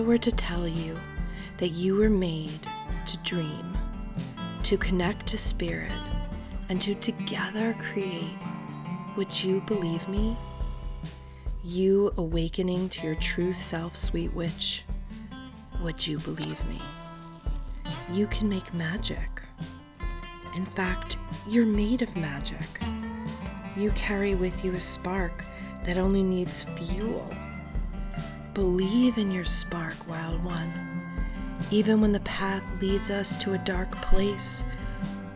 were to tell you that you were made to dream, to connect to spirit, and to together create, would you believe me? You awakening to your true self, sweet witch, would you believe me? You can make magic. In fact, you're made of magic. You carry with you a spark that only needs fuel. Believe in your spark, wild one. Even when the path leads us to a dark place,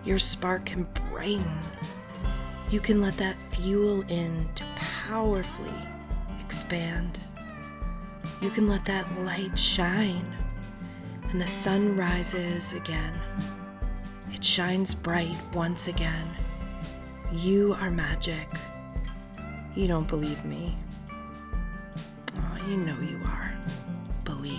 your spark can brighten. You can let that fuel in to powerfully expand. You can let that light shine, and the sun rises again. It shines bright once again. You are magic. You don't believe me? Oh, you know you are. Believe.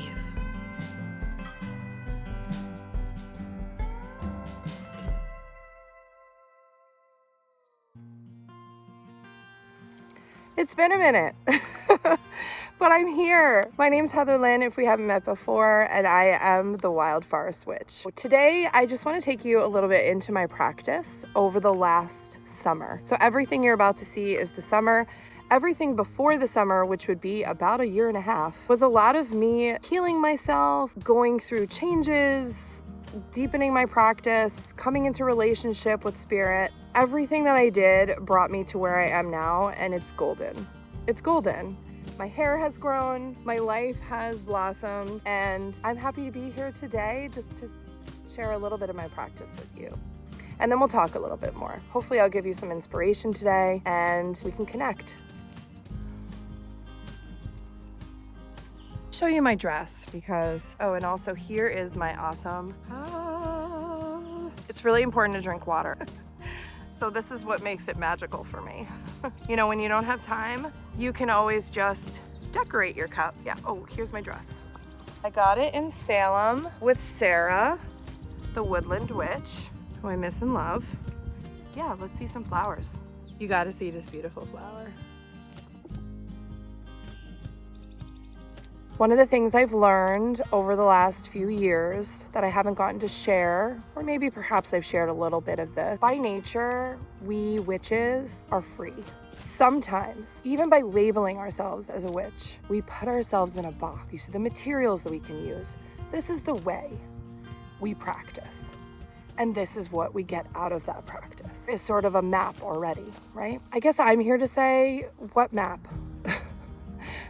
It's been a minute, but I'm here. My name's Heather Lynn, if we haven't met before, and I am the Wild Forest Witch. Today, I just want to take you a little bit into my practice over the last summer. So everything you're about to see is the summer. Everything before the summer, which would be about 1.5 years, was a lot of me healing myself, going through changes, deepening my practice, coming into relationship with spirit. Everything that I did brought me to where I am now, and it's golden. It's golden. My hair has grown, my life has blossomed, and I'm happy to be here today just to share a little bit of my practice with you. And then we'll talk a little bit more. Hopefully I'll give you some inspiration today and we can connect. Show you my dress because, oh, and also here is my awesome, it's really important to drink water. So this is what makes it magical for me. You know, when you don't have time, you can always just decorate your cup. Yeah, oh, here's my dress. I got it in Salem with Sarah, the Woodland Witch, who I miss and love. Yeah, let's see some flowers. You gotta see this beautiful flower. One of the things I've learned over the last few years that I haven't gotten to share, or maybe perhaps I've shared a little bit of this, by nature, we witches are free. Sometimes, even by labeling ourselves as a witch, we put ourselves in a box. These are the materials that we can use. This is the way we practice. And this is what we get out of that practice. It's sort of a map already, right? I guess I'm here to say, what map?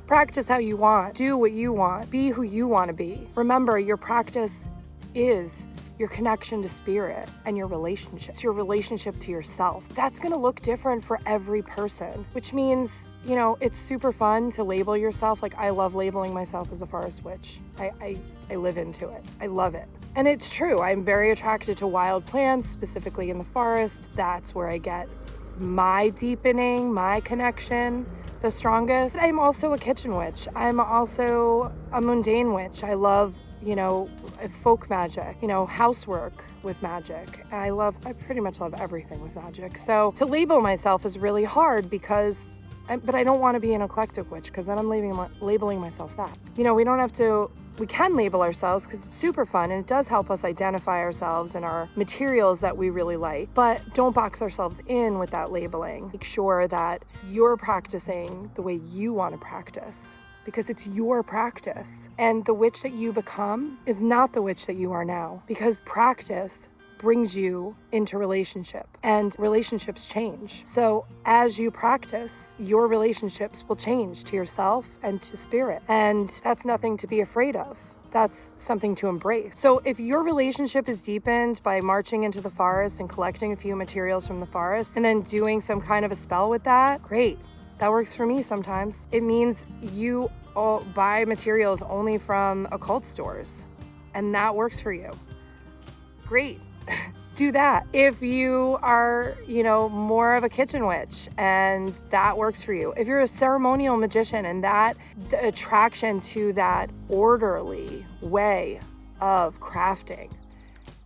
Practice how you want, do what you want, be who you want to be. Remember, your practice is your connection to spirit and your relationship. It's your relationship to yourself. That's going to look different for every person, which means, you know, it's super fun to label yourself. Like, I love labeling myself as a forest witch. I live into it. I love it. And it's true. I'm very attracted to wild plants, specifically in the forest. That's where I get my deepening, my connection the strongest. I'm also a kitchen witch. I'm also a mundane witch. I love, you know, folk magic, you know, housework with magic. I pretty much love everything with magic. So to label myself is really hard but I don't want to be an eclectic witch because then I'm labeling myself that. You know, we can label ourselves because it's super fun and it does help us identify ourselves and our materials that we really like, but don't box ourselves in with that labeling. Make sure that you're practicing the way you want to practice because it's your practice. And the witch that you become is not the witch that you are now because practice brings you into relationship and relationships change. So as you practice, your relationships will change to yourself and to spirit. And that's nothing to be afraid of. That's something to embrace. So if your relationship is deepened by marching into the forest and collecting a few materials from the forest and then doing some kind of a spell with that, great. That works for me sometimes. It means you buy materials only from occult stores and that works for you. Great. Do that. If you are, you know, more of a kitchen witch and that works for you. If you're a ceremonial magician and the attraction to that orderly way of crafting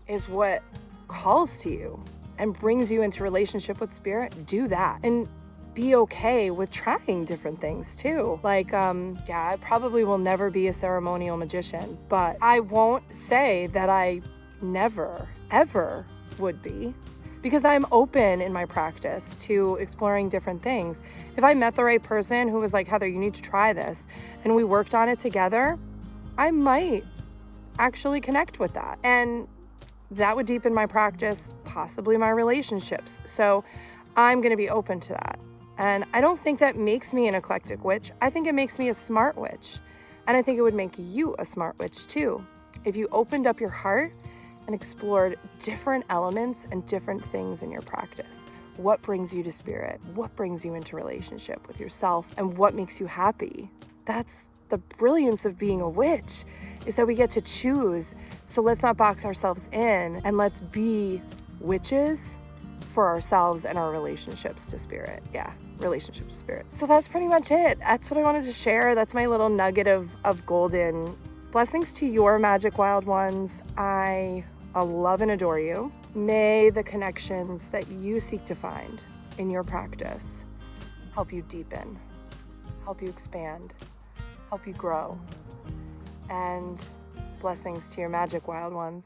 is what calls to you and brings you into relationship with spirit, do that. And be okay with trying different things too. Like, yeah, I probably will never be a ceremonial magician, but I won't say that I never, ever would be, because I'm open in my practice to exploring different things. If I met the right person who was like, Heather, you need to try this, and we worked on it together, I might actually connect with that. And that would deepen my practice, possibly my relationships. So I'm going to be open to that. And I don't think that makes me an eclectic witch. I think it makes me a smart witch. And I think it would make you a smart witch too, if you opened up your heart and explored different elements and different things in your practice. What brings you to spirit? What brings you into relationship with yourself? And what makes you happy? That's the brilliance of being a witch, is that we get to choose. So let's not box ourselves in, and let's be witches for ourselves and our relationships to spirit. Yeah, relationship to spirit. So that's pretty much it. That's what I wanted to share. That's my little nugget of golden. Blessings to your magic wild ones. I love and adore you. May the connections that you seek to find in your practice help you deepen, help you expand, help you grow. And blessings to your magic wild ones.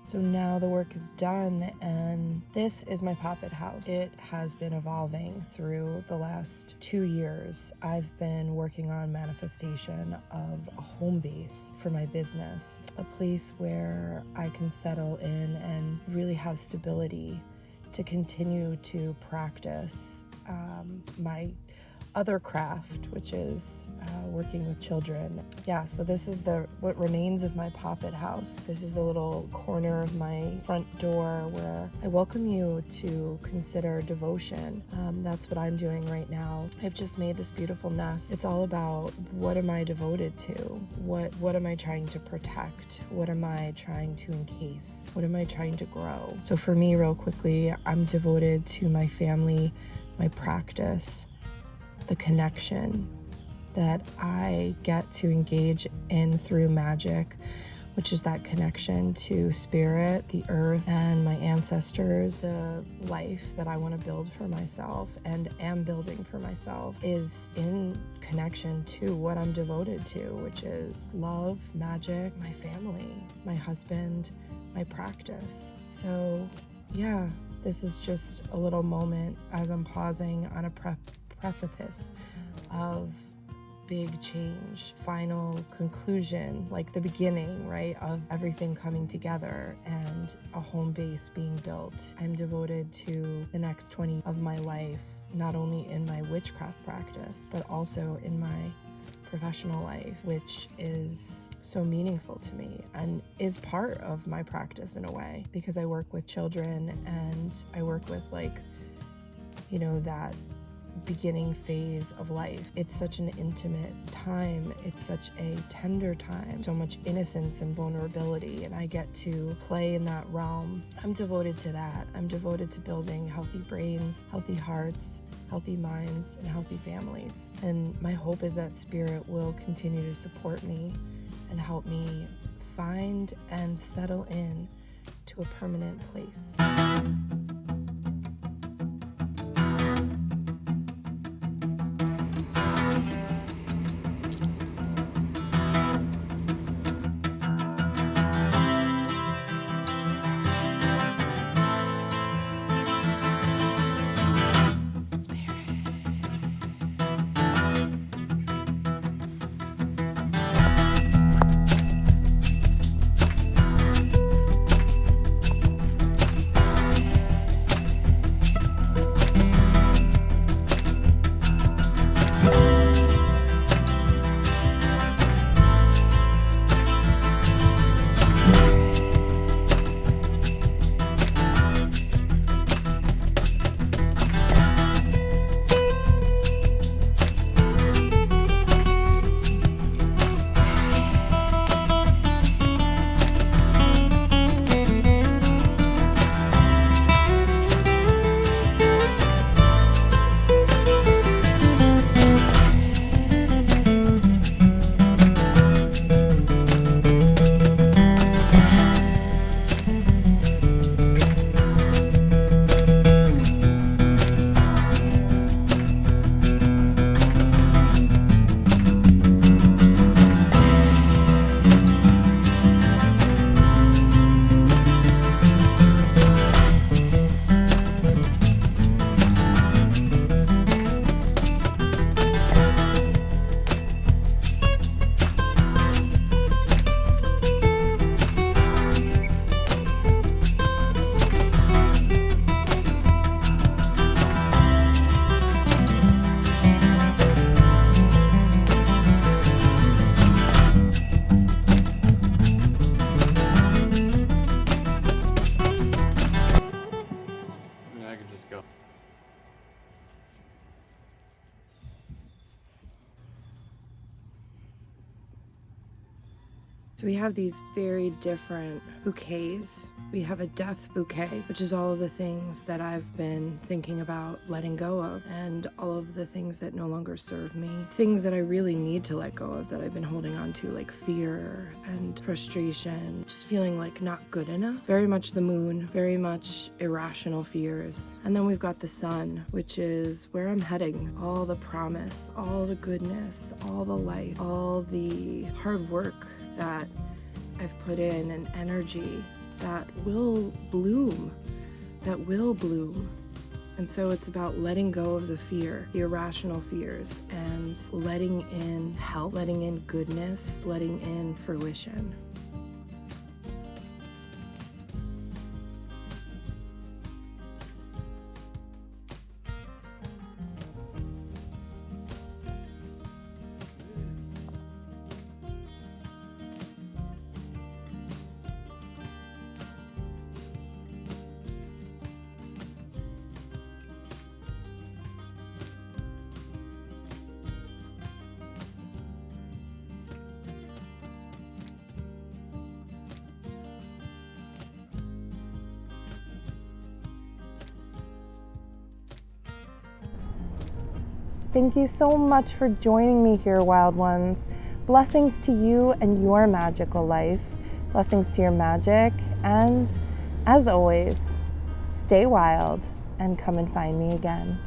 So now the work is done, and this is my pop-it house. It has been evolving through the last 2 years. I've been working on manifestation of a home base for my business, a place where I can settle in and really have stability to continue to practice my other craft, which is working with children. Yeah, so this is what remains of my pop-it house. This is a little corner of my front door where I welcome you to consider devotion. That's what I'm doing right now. I've just made this beautiful nest. It's all about, what am I devoted to? What am I trying to protect? What am I trying to encase? What am I trying to grow? So for me, real quickly, I'm devoted to my family, my practice, the connection that I get to engage in through magic which is that connection to spirit, the earth, and my ancestors. The life that I want to build for myself and am building for myself is in connection to what I'm devoted to, which is love, magic, my family, my husband, my practice. So yeah, this is just a little moment as I'm pausing on a precipice of big change, final conclusion, like the beginning, right, of everything coming together and a home base being built. I'm devoted to the next 20 of my life, not only in my witchcraft practice, but also in my professional life, which is so meaningful to me and is part of my practice in a way, because I work with children and I work with that beginning phase of life. It's such an intimate time. It's such a tender time, so much innocence and vulnerability, and I get to play in that realm. I'm devoted to that. I'm devoted to building healthy brains, healthy hearts, healthy minds, and healthy families. And my hope is that spirit will continue to support me and help me find and settle in to a permanent place. So we have these very different bouquets. We have a death bouquet, which is all of the things that I've been thinking about letting go of, and all of the things that no longer serve me. Things that I really need to let go of that I've been holding on to, like fear and frustration, just feeling like not good enough. Very much the moon, very much irrational fears. And then we've got the sun, which is where I'm heading. All the promise, all the goodness, all the light, all the hard work that I've put in, and energy that will bloom, And so it's about letting go of the fear, the irrational fears, and letting in help, letting in goodness, letting in fruition. Thank you so much for joining me here, Wild Ones. Blessings to you and your magical life. Blessings to your magic, and as always, stay wild and come and find me again.